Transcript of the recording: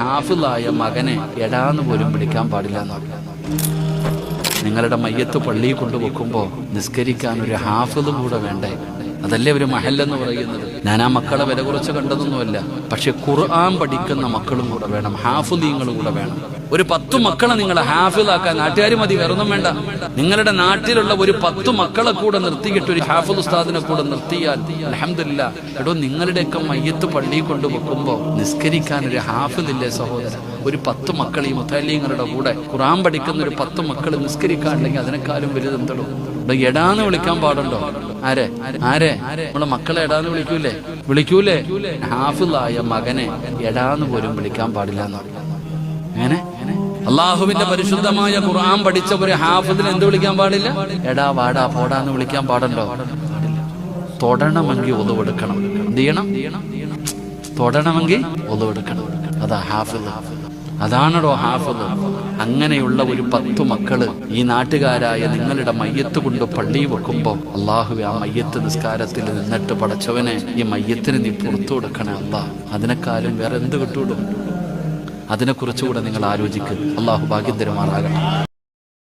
ഹാഫിളായ മകനെ എടാന്ന് പോലും വിളിക്കാൻ പാടില്ല എന്നാണ്. നിങ്ങളുടെ മയ്യത്ത് പള്ളിയിൽ കൊണ്ടുവെക്കുമ്പോൾ നിസ്കരിക്കാൻ ഒരു ഹാഫിള് കൂടെ വേണ്ടേ? അതല്ലേ ഒരു മഹല്ലെന്ന് പറയുന്നത്. ഞാൻ ആ മക്കളെ വില കുറച്ച് കണ്ടതൊന്നുമല്ല, പക്ഷെ ഖുർആൻ പഠിക്കുന്ന മക്കളും കൂടെ വേണം, ഹാഫിളീങ്ങളും കൂടെ വേണം. ഒരു 10 മക്കളെ നിങ്ങളെ ഹാഫിളാക്കാൻ നാട്ടുകാർ മതി, വേറൊന്നും വേണ്ട. നിങ്ങളുടെ നാട്ടിലുള്ള ഒരു 10 മക്കളെ കൂടെ നിർത്തിയിട്ട് ഒരു ഹാഫിൾ ഉസ്താദിനെ കൂടെ നിർത്തിയാൽ അൽഹംദുലില്ലാ. എടോ, നിങ്ങളുടെയൊക്കെ മയ്യത്ത് പള്ളിയിൽ കൊണ്ടുവെക്കുമ്പോൾ നിസ്കരിക്കാൻ ഒരു ഹാഫിളില്ലേ സഹോദരൻ? ഒരു 10 മക്കൾ ഈ മുത്തല്ലിങ്ങളുടെ കൂടെ ഖുർആൻ പഠിക്കുന്ന ഒരു 10 മക്കൾ നിസ്കരിക്കാനുണ്ടെങ്കിൽ അതിനേക്കാളും വലുതെന്തടോ? എടാന്ന് വിളിക്കാൻ പാടുണ്ടോ? ആരെ നമ്മളെ മക്കളെ എടാന്ന് വിളിക്കൂലേ? ഹാഫിളായ മകനെ എടാന്ന് പോലും വിളിക്കാൻ പാടില്ല എന്നാണ്. അങ്ങനെ അള്ളാഹുവിന്റെ പരിശുദ്ധമായ ഖുർആൻ പഠിച്ച ഒരു ഹാഫിദിനെ എന്ത് വിളിക്കാൻ പാടില്ല? എടാ, വാടാ, പോടാന്ന് വിളിക്കാൻ പാടുണ്ടോ? തൊടണമെങ്കിൽ ഒതുവെടുക്കണം. എന്ത് ചെയ്യണം? തൊടണമെങ്കിൽ ഒതുവെടുക്കണം. അതാ ഹാഫിദ്. അതാണോ ഹാഫിദ്? അങ്ങനെയുള്ള ഒരു 10 മക്കള് ഈ നാട്ടുകാരായ നിങ്ങളുടെ മയ്യത്ത് കൊണ്ട് പള്ളിയിൽ വെക്കുമ്പോൾ അള്ളാഹുവെ, ആ മയ്യത്ത് നിസ്കാരത്തിൽ നിന്നിട്ട് പടച്ചവനെ, ഈ മയ്യത്തിന് നീ പുറത്തു കൊടുക്കണേ അല്ലാഹ്. അതിനെക്കാളും വേറെ എന്ത് കിട്ടൂടും? അതിനെക്കുറിച്ചുകൂടെ നിങ്ങൾ ആലോചിക്കുക. അള്ളാഹു ഭാഗ്യം തരുമാറാകട്ടെ.